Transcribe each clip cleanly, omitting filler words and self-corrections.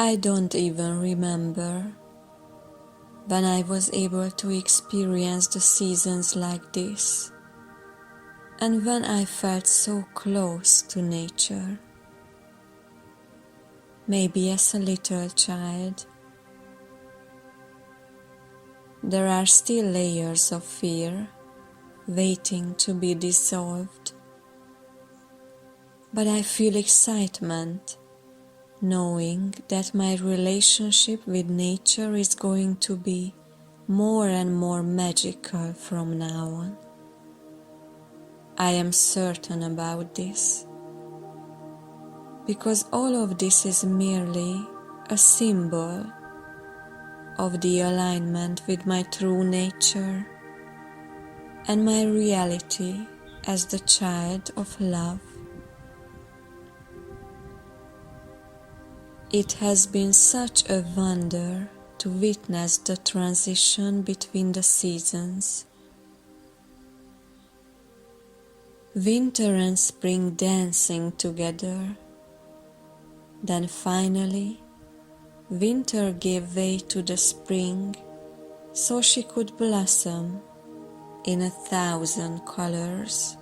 I don't even remember when I was able to experience the seasons like this, and when I felt so close to nature. Maybe as a little child. There are still layers of fear waiting to be dissolved, but I feel excitement knowing that my relationship with nature is going to be more and more magical from now on. I am certain about this, because all of this is merely a symbol of the alignment with my true nature and my reality as the child of love. It has been such a wonder to witness the transition between the seasons. Winter and spring dancing together. Then finally, winter gave way to the spring, so she could blossom in 1,000 colors.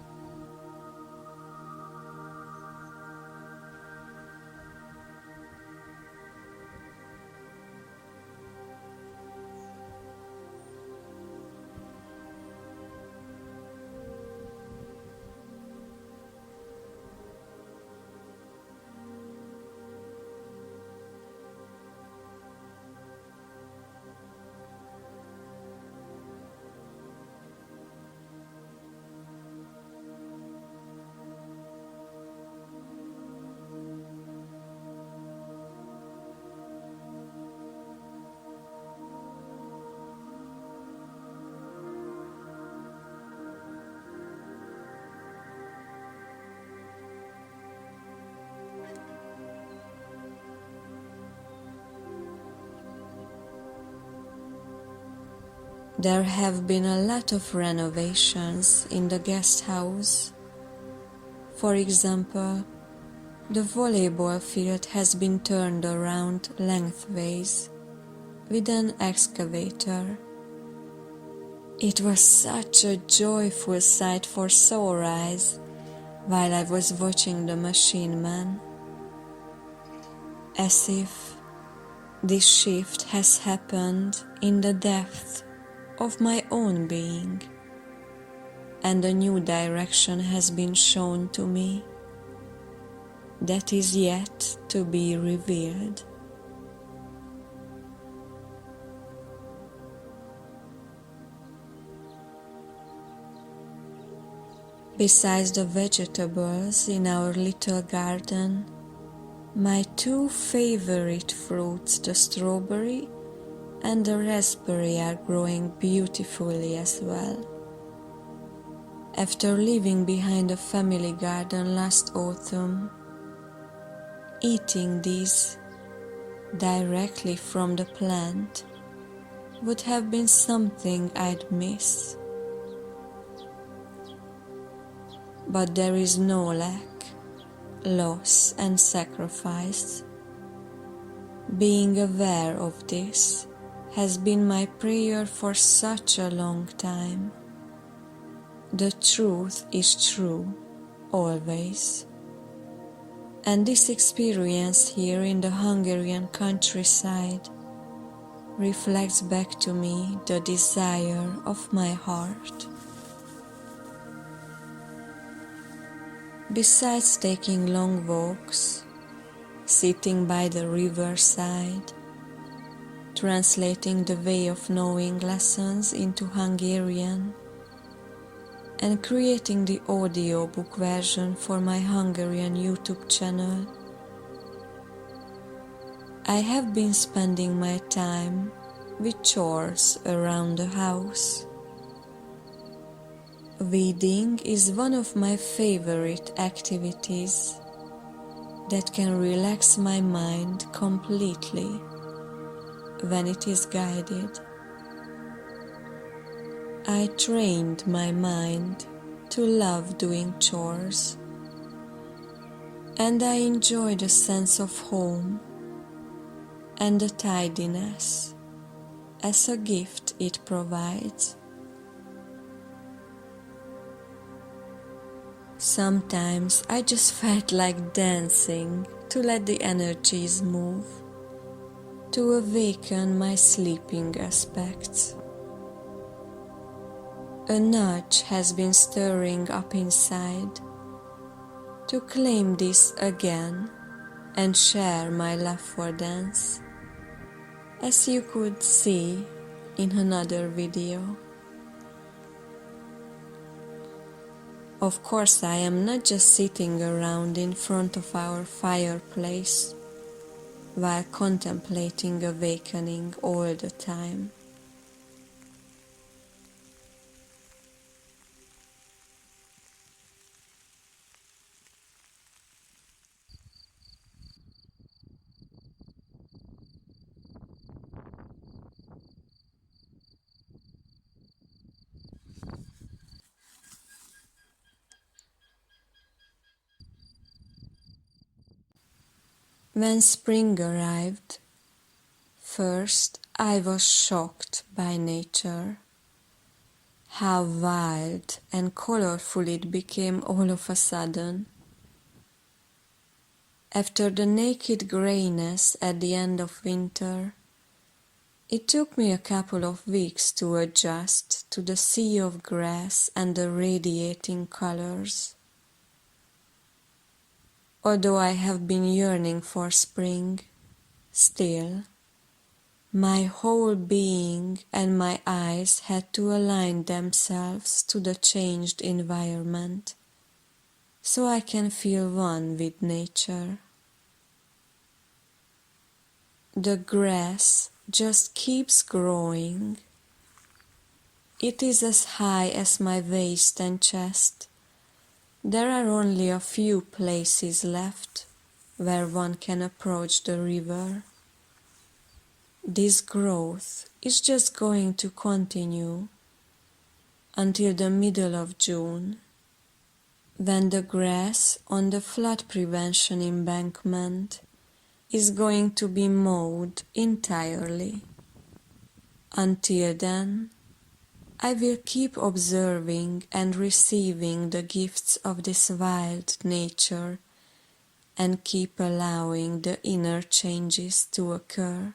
There have been a lot of renovations in the guest house. For example, the volleyball field has been turned around lengthways with an excavator. It was such a joyful sight for sore eyes while I was watching the machine man, as if this shift has happened in the depth of my own being, and a new direction has been shown to me that is yet to be revealed. Besides the vegetables in our little garden, my two favorite fruits, the strawberry and the raspberry, are growing beautifully as well. After leaving behind a family garden last autumn, eating these directly from the plant would have been something I'd miss. But there is no lack, loss and sacrifice. Being aware of this has been my prayer for such a long time. The truth is true, always. And this experience here in the Hungarian countryside reflects back to me the desire of my heart. Besides taking long walks, sitting by the riverside, translating the Way of Knowing lessons into Hungarian, and creating the audiobook version for my Hungarian YouTube channel, I have been spending my time with chores around the house. Weeding is one of my favorite activities that can relax my mind completely when it is guided. I trained my mind to love doing chores, and I enjoy the sense of home and the tidiness as a gift it provides. Sometimes I just felt like dancing to let the energies move, to awaken my sleeping aspects. A nudge has been stirring up inside to claim this again and share my love for dance, as you could see in another video. Of course, I am not just sitting around in front of our fireplace while contemplating awakening all the time. When spring arrived, first I was shocked by nature, how wild and colorful it became all of a sudden. After the naked grayness at the end of winter, it took me a couple of weeks to adjust to the sea of grass and the radiating colors. Although I have been yearning for spring, still, my whole being and my eyes had to align themselves to the changed environment, so I can feel one with nature. The grass just keeps growing. It is as high as my waist and chest. There are only a few places left where one can approach the river. This growth is just going to continue until the middle of June, when the grass on the flood prevention embankment is going to be mowed entirely. Until then, I will keep observing and receiving the gifts of this wild nature and keep allowing the inner changes to occur.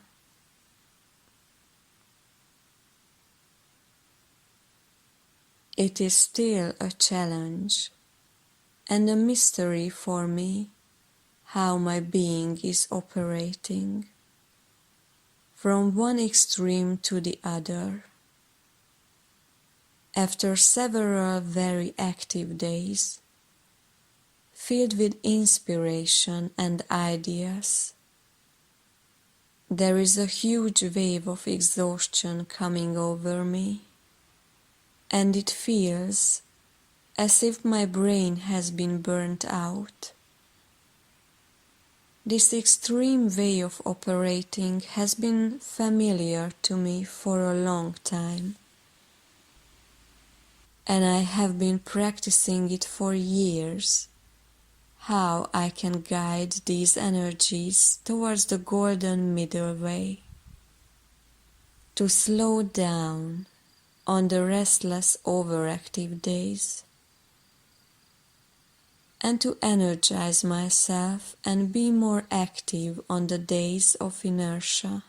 It is still a challenge and a mystery for me how my being is operating from one extreme to the other. After several very active days, filled with inspiration and ideas, there is a huge wave of exhaustion coming over me, and it feels as if my brain has been burnt out. This extreme way of operating has been familiar to me for a long time, and I have been practicing it for years, how I can guide these energies towards the golden middle way, to slow down on the restless overactive days, and to energize myself and be more active on the days of inertia.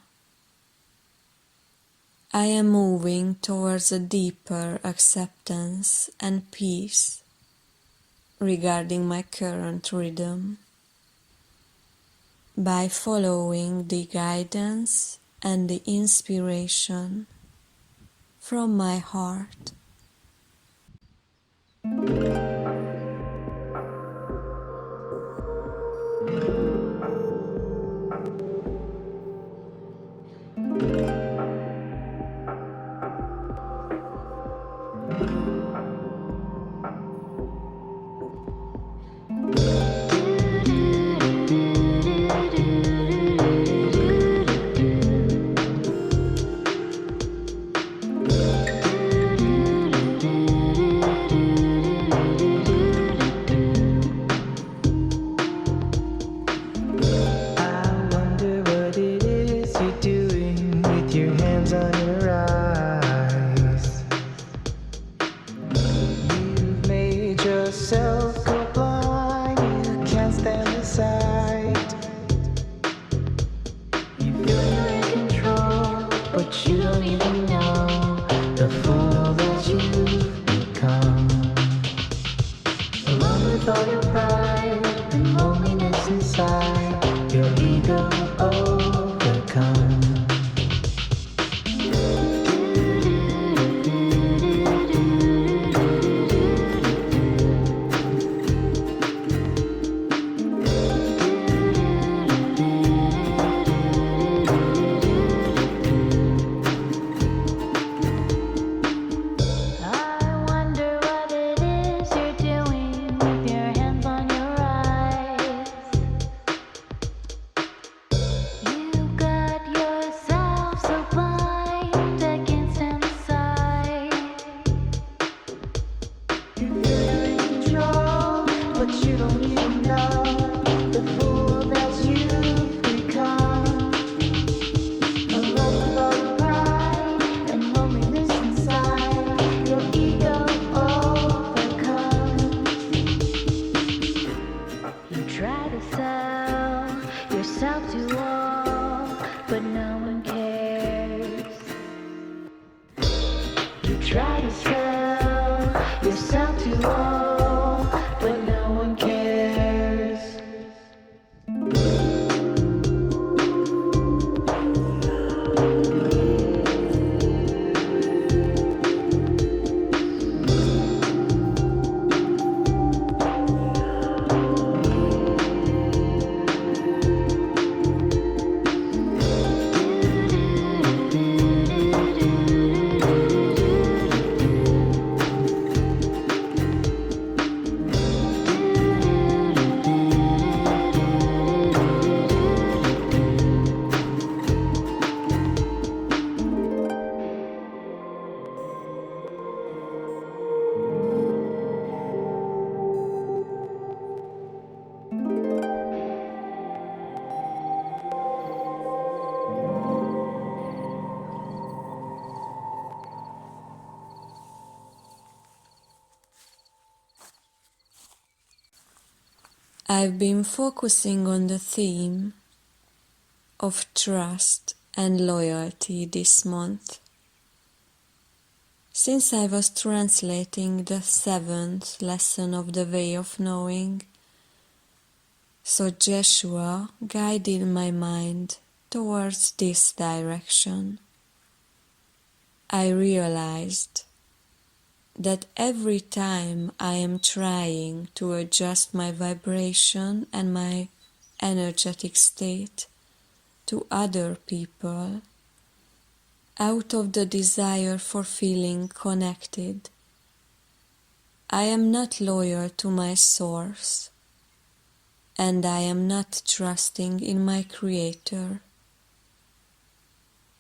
I am moving towards a deeper acceptance and peace regarding my current rhythm by following the guidance and the inspiration from my heart. inside, your ego overcome. I've been focusing on the theme of trust and loyalty this month, since I was translating the 7th lesson of the Way of Knowing. So Jeshua guided my mind towards this direction. I realized that every time I am trying to adjust my vibration and my energetic state to other people out of the desire for feeling connected, I am not loyal to my source, and I am not trusting in my Creator,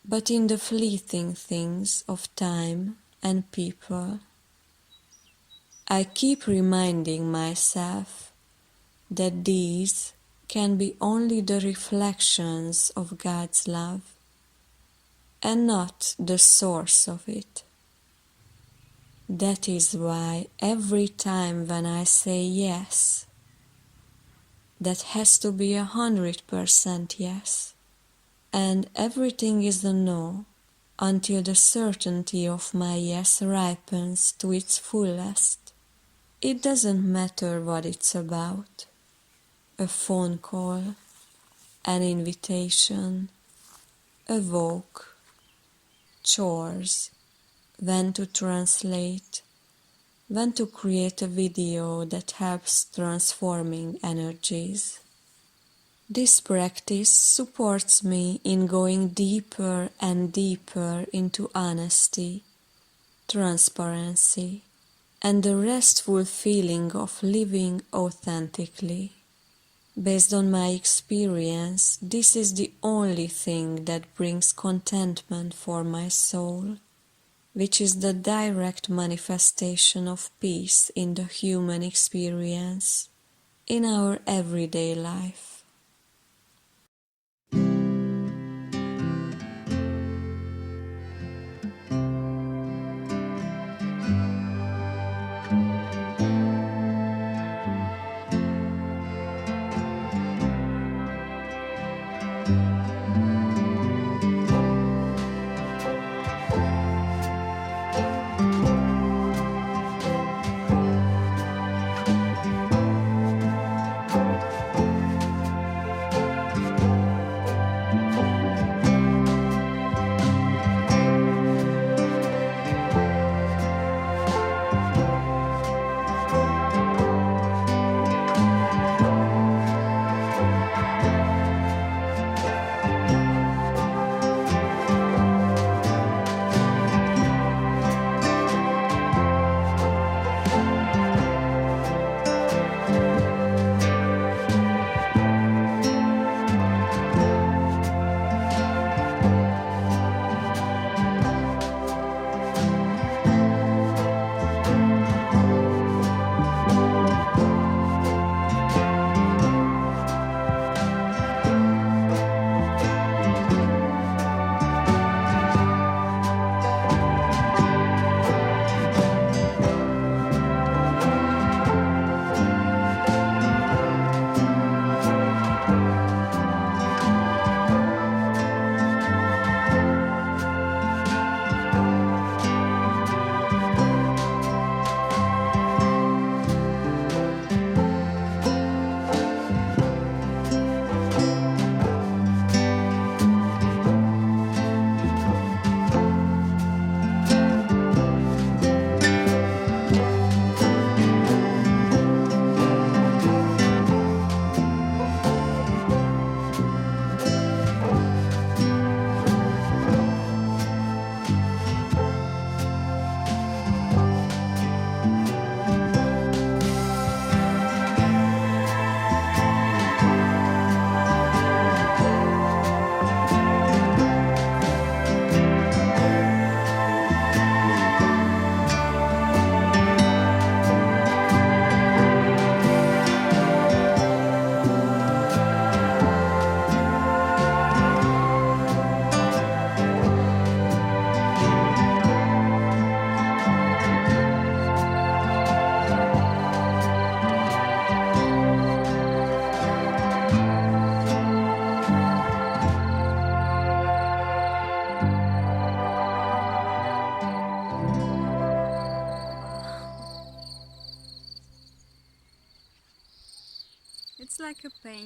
but in the fleeting things of time and people. I keep reminding myself that these can be only the reflections of God's love and not the source of it. That is why every time when I say yes, that has to be 100% yes, and everything is a no until the certainty of my yes ripens to its fullest. It doesn't matter what it's about: a phone call, an invitation, a walk, chores, when to translate, when to create a video that helps transforming energies. This practice supports me in going deeper and deeper into honesty, transparency, and the restful feeling of living authentically. Based on my experience, this is the only thing that brings contentment for my soul, which is the direct manifestation of peace in the human experience, in our everyday life.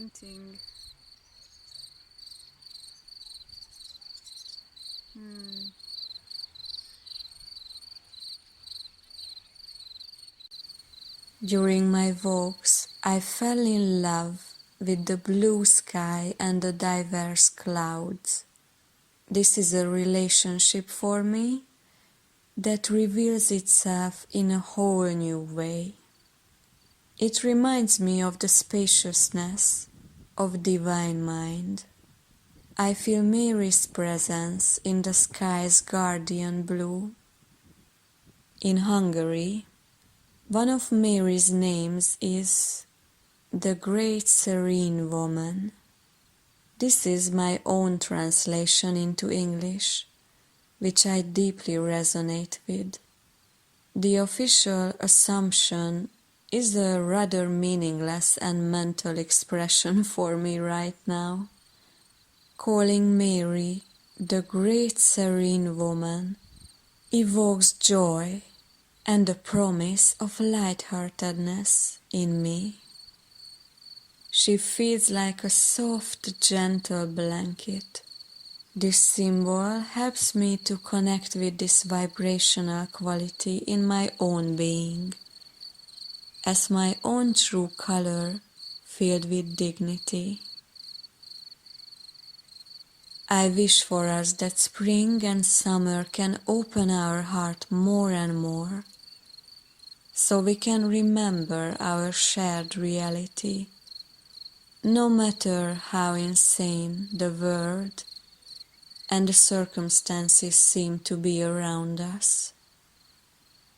painting. During my walks, I fell in love with the blue sky and the diverse clouds. This is a relationship for me that reveals itself in a whole new way. It reminds me of the spaciousness of divine mind. I feel Mary's presence in the sky's guardian blue. In Hungary, one of Mary's names is the Great Serene Woman. This is my own translation into English, which I deeply resonate with. The official assumption is a rather meaningless and mental expression for me right now. Calling Mary the Great Serene Woman evokes joy and the promise of lightheartedness in me. She feels like a soft, gentle blanket. This symbol helps me to connect with this vibrational quality in my own being, as my own true color filled with dignity. I wish for us that spring and summer can open our heart more and more, so we can remember our shared reality. No matter how insane the world and the circumstances seem to be around us,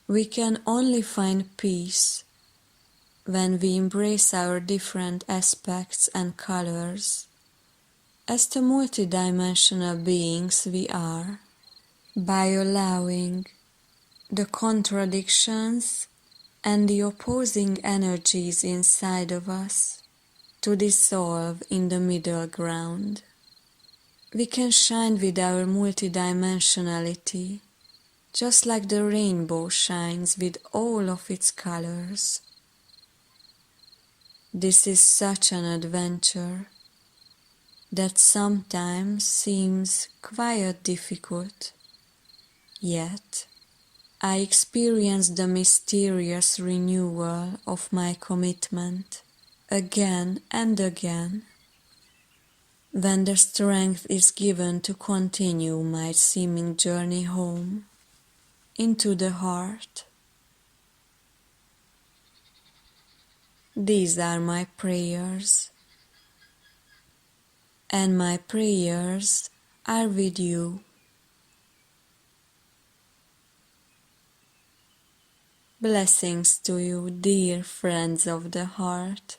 we can only find peace when we embrace our different aspects and colors as the multidimensional beings we are, by allowing the contradictions and the opposing energies inside of us to dissolve in the middle ground. We can shine with our multidimensionality, just like the rainbow shines with all of its colors. This is such an adventure that sometimes seems quite difficult, yet I experience the mysterious renewal of my commitment again and again, when the strength is given to continue my seeming journey home into the heart. These are my prayers, and my prayers are with you. Blessings to you, dear friends of the heart.